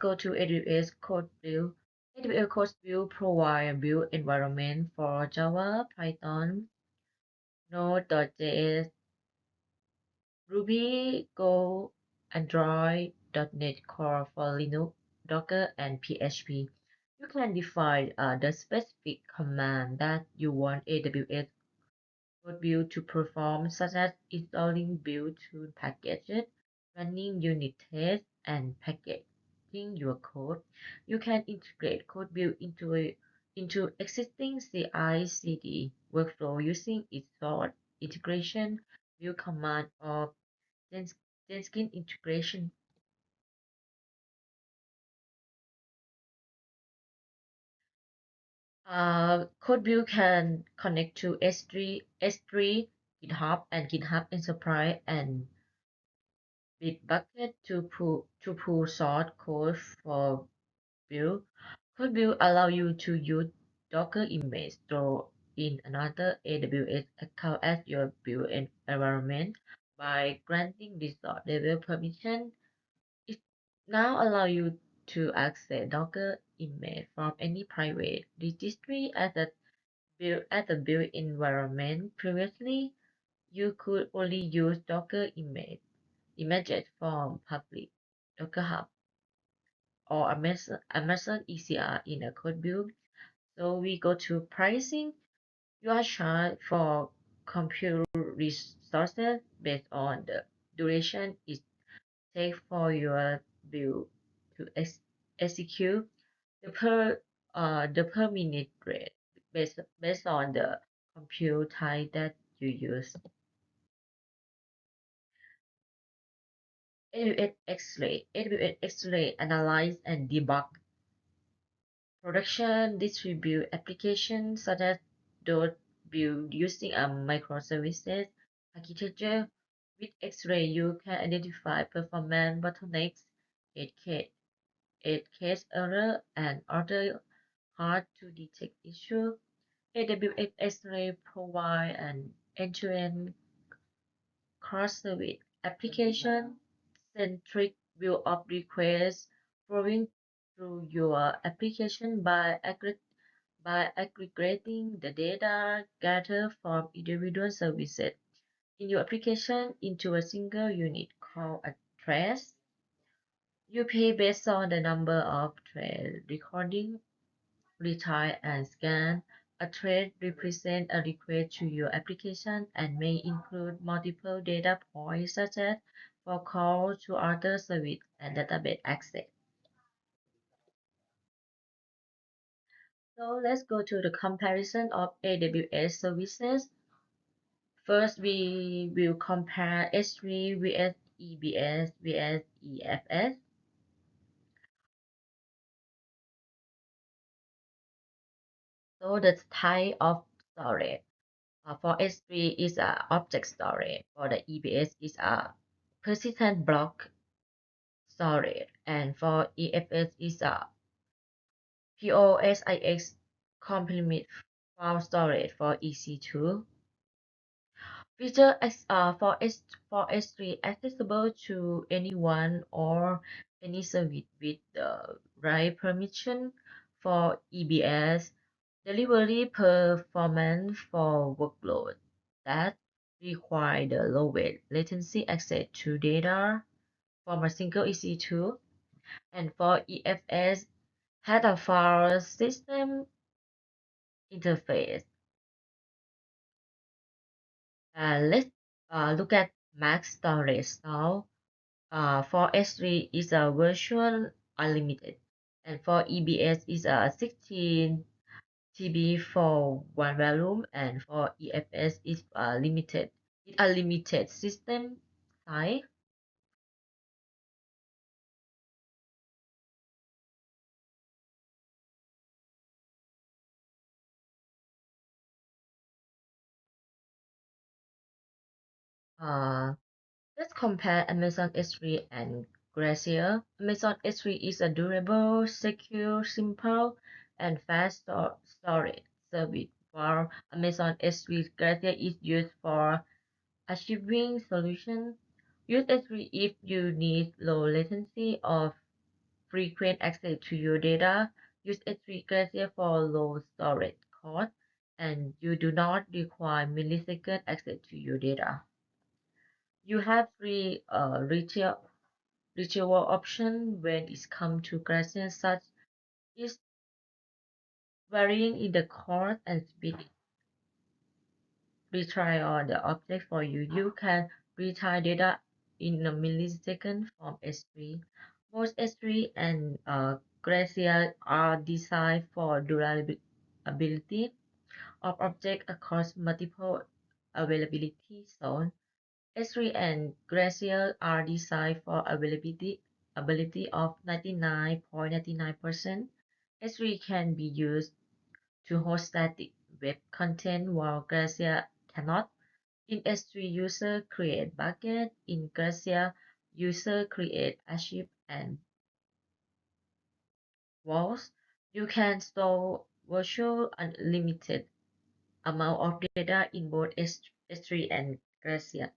go to AWS Code Build. AWS Code Build provides a build environment for Java, Python, Node.js, Ruby, Go, Android, .NET Core for Linux, Docker, and PHP. You can define the specific command that you want AWS Code Build to perform, such as installing build-to packages, running unit tests, and packaging your code. You can integrate Code Build into existing CI/CD workflow using its short integration, view command, or Jenkins integration. CodeView can connect to S3, GitHub, and GitHub Enterprise and Bitbucket to pull source code for build. CodeView allow you to use Docker image stored in another AWS account as your build environment by granting resource level permission. It now allows you to access Docker image from any private registry as a build environment. Previously, you could only use Docker images from public Docker Hub or Amazon ECR in a code build. So we go to pricing. You are charged for compute resources based on the duration it takes for your build to execute. The per minute rate based on the compute type that you use. AWS X-ray analyze and debug production distribute applications such as those built using a microservices architecture. With X-ray, you can identify performance bottlenecks, edge case error, and other hard to detect issues. AWS X-ray provide an end-to-end cross-service application-centric view of requests flowing through your application by aggregating the data gathered from individual services in your application into a single unit called a trace. You pay based on the number of trace recording, retry, and scan. A thread represents a request to your application and may include multiple data points such as for call to other service and database access. So let's go to the comparison of AWS services. First, we will compare S3 vs EBS vs EFS. So the type of storage for S3 is a object storage. For the EBS is a persistent block storage, and for EFS is a POSIX complement file storage for EC2. Feature for S3 accessible to anyone or any service with the right permission. For EBS, delivery performance for workload that require the lowest latency access to data from a single EC2. And for EFS, had a file system interface. Let's look at max storage now. For S3 is a virtual unlimited, and for EBS is a 16 TB for one volume, and for EFS is limited. It's a limited system size. Uh, let's compare Amazon S3 and Glacier. Amazon S3 is a durable, secure, simple, and fast storage service, while Amazon S3 Glacier is used for achieving solution. Use S3 if you need low latency or frequent access to your data, use S3 Glacier for low storage cost, and you do not require millisecond access to your data. You have three retrieval options when it comes to Glacier, such as varying in the cost and speed retry the object for you. You can retry data in a millisecond from S3. Both S3 and Glacier are designed for durability of objects across multiple availability zones. S3 and Glacier are designed for ability of 99.99%. S3 can be used to host static web content while Glacier cannot. In S3, user create bucket. In Glacier, user create archive and walls. You can store virtual unlimited amount of data in both S3 and Glacier.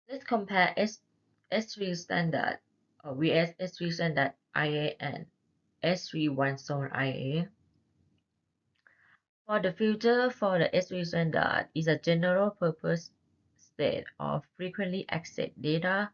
Let's compare S3 standard vs S3 standard IA and S3 one zone IA. For the filter for the S3 standard is a general purpose state of frequently accessed data